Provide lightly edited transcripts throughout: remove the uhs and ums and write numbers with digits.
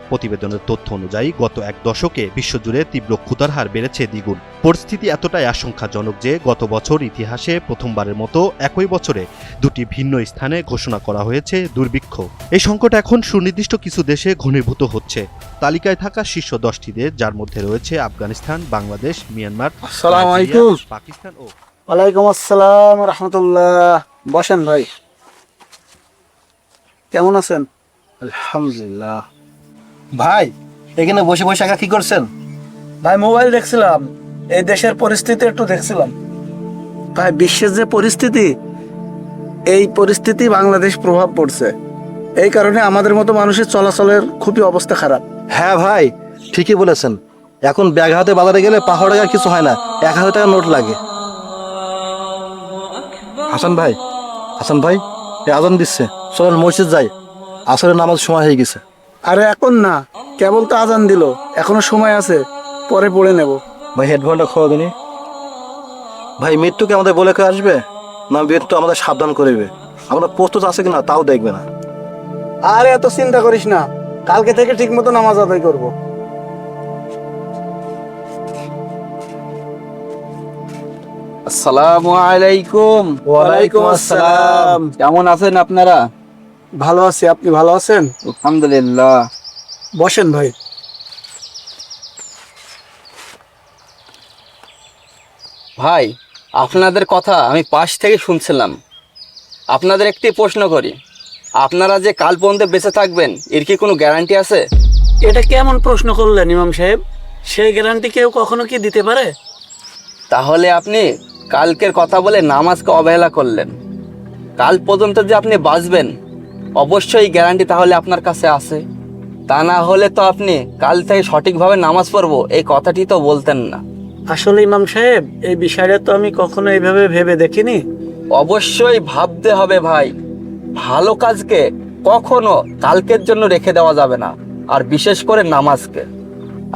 প্রতিবেদনের তথ্য অনুযায়ী গত এক দশকে বিশ্বজুড়ে তীব্র ক্ষুধার হার বেড়েছে দ্বিগুণ। পরিস্থিতি এতটাই আশঙ্কাজনক যে গত বছর ইতিহাসে প্রথমবারের মতো একই বছরে দুটি ভিন্ন স্থানে ঘোষণা করা হয়েছে দুর্ভিক্ষ। এই সংকট এখন সুনির্দিষ্ট কিছু দেশে ঘনীভূত হচ্ছে। তালিকায় থাকা শীর্ষ 10টি দেশ, যার মধ্যে রয়েছে আফগানিস্তান, বাংলাদেশ, মিয়ানমার, পাকিস্তান ও ওয়ালাইকুম আসসালাম রাহমাতুল্লাহ। বসেন ভাই, কেমন আছেন? আলহামদুলিল্লাহ। ভাই এখানে বসে বসে একা কি করছেন? ভাই মোবাইল দেখছিলাম, এই দেশের পরিস্থিতি একটু দেখছিলাম। ভাই বিশ্বের যে পরিস্থিতি, এই পরিস্থিতি বাংলাদেশ প্রভাব পড়ছে। এই কারণে আমাদের মতো মানুষের চলাচলের খুবই অবস্থা খারাপ। হ্যাঁ ভাই, ঠিকই বলেছেন। এখন ব্যাগ হাতে বাজারে গেলে 500 টাকা কিছু হয় না, 1000 টাকা নোট লাগে। হাসান ভাই, এই আজান দিচ্ছে, চলেন মসজিদ যাই, আসরের নামাজ সময় হয়ে গেছে। আরে এখন না, কেবল তো আজান দিল, এখনো সময় আছে, পরে পড়ে নেব। ভাই হেডফোনটা খোয়া দিনি। ভাই মৃত্যুকে আমাদের বলে কেউ আসবে না, মৃত্যু আমাদের সাবধান করবে। আমরা প্রস্তুত আছে কিনা তাও দেখবে না। আরে এত চিন্তা করিস না, কালকে থেকে ঠিক মতো নামাজ আদায় করব। আসসালামু আলাইকুম। ওয়ালাইকুম আসসালাম। কেমন আছেন আপনারা? ভালো আছি, আপনি ভালো আছেন? আলহামদুলিল্লাহ। বসেন ভাই। ভাই আপনাদের কথা আমি পাশ থেকে শুনছিলাম। আপনাদের একটি প্রশ্ন করি, আপনারা যে কাল পর্যন্ত বেঁচে থাকবেন এর কি কোনো গ্যারান্টি আছে? এটা কেমন প্রশ্ন করলেন ইমাম সাহেব? সেই গ্যারান্টি কেউ কখনো কি দিতে পারে? তাহলে আপনি কালকের কথা বলে নামাজকে অবহেলা করলেন। কাল পর্যন্ত যে আপনি বাঁচবেন অবশ্যই গ্যারান্টি তাহলে আপনার কাছে আছে। তা না হলে তো আপনি কাল থেকে সঠিকভাবে নামাজ পড়বো এই কথাটি তো বলতেন না। আসলে ইমাম সাহেব, এই বিষয়টা তো আমি কখনো এইভাবে ভেবে দেখিনি। অবশ্যই ভাবতে হবে ভাই, ভালো কাজকে কখনো কালকের জন্য রেখে দেওয়া যাবে না, আর বিশেষ করে নামাজকে।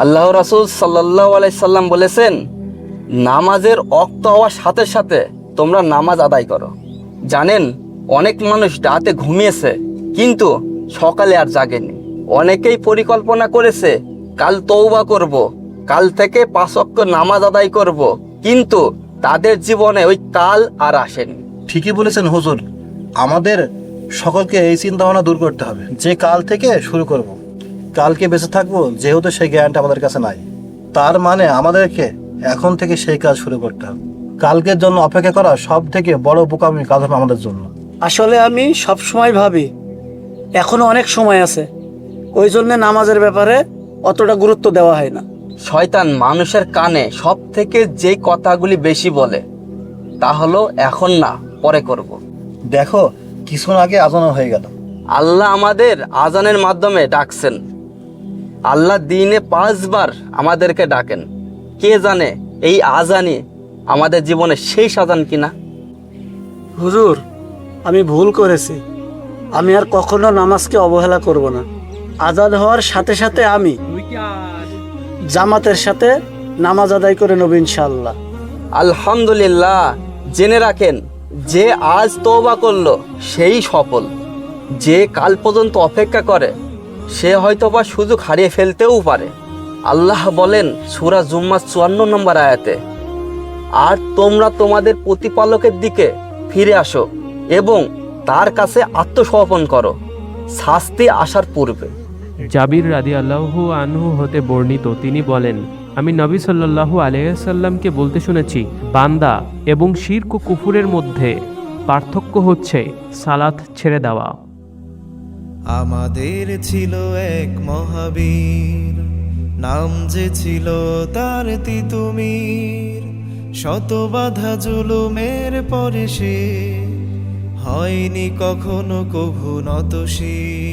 আল্লাহ রাসূল সাল্লাল্লাহু আলাইহি সাল্লাম বলেছেন, নামাজের ওয়াক্ত হওয়ার সাথে সাথে তোমরা নামাজ আদায় করো। জানেন, অনেক মানুষ রাতে ঘুমিয়েছে কিন্তু সকালে আর জাগেনি। অনেকেই পরিকল্পনা করেছে কাল তওবা করব, কাল থেকে 5 ওয়াক্ত নামাজ আদায় করব, কিন্তু তাদের জীবনে ওই কাল আর আসেনি। ঠিকই বলেছেন হুজুর, আমাদের সকলকে এই চিন্তা ভাবনা দূর করতে হবে যে কাল থেকে শুরু করব, কালকে বেঁচে থাকবো, যেহেতু সেই জ্ঞানটা আমাদের কাছে নাই। তার মানে আমাদেরকে এখন থেকে সেই কাজ শুরু করতে হবে। কালকের জন্য অপেক্ষা করা সব থেকে বড় বোকামি কাজ হবে আমাদের জন্য। আসলে আমি সব সময় ভাবি এখনো অনেক সময় আছে, ওই জন্য নামাজের ব্যাপারে অতটা গুরুত্ব দেওয়া হয় না। শয়তান মানুষের কানে সব থেকে যে কথাগুলি বেশি বলে তা হলো এখন না, পরে করব। দেখো কিছুক্ষণ আগে আজান হয়ে গেল। আল্লাহ আমাদের আজানের মাধ্যমে ডাকছেন। আল্লাহ দিনে 5 বার আমাদেরকে ডাকেন। কে জানে এই আজানই আমাদের জীবনে সেই আজান কিনা। হুজুর, আমি ভুল করেছি, আমি আর কখনো নামাজকে অবহেলা করব না। আজান হওয়ার সাথে সাথে আমি জামাতের সাথে নামাজ আদায় করে নেব ইনশাআল্লাহ। আলহামদুলিল্লাহ। জেনে রাখেন, যে আজ তওবা করলো সেই সফল। যে কাল পর্যন্ত অপেক্ষা করে সে হয়তোবা সুযোগ হারিয়ে ফেলতেও পারে। আল্লাহ বলেন সূরা জুম্মাহ 54 নম্বর আয়াতে, আর তোমরা তোমাদের প্রতিপালকের দিকে ফিরে আসো এবং তার কাছে আত্মসমর্পণ করো শাস্তি আসার পূর্বে। জাবির রাদিয়াল্লাহু আনহু হতে বর্ণিত, তিনি বলেন, আমি নবী সাল্লাল্লাহু আলাইহি সাল্লামকে বলতে শুনেছি, বান্দা এবং শিরক ও কুফুরের মধ্যে পার্থক্য হচ্ছে সালাত ছেড়ে দেওয়া। আমাদের ছিল এক মহাবীর, নাম যে ছিল তার তিতুমির। শত বাধা জুলুমের পরে সে হয়নি কখনো কভু নতশির।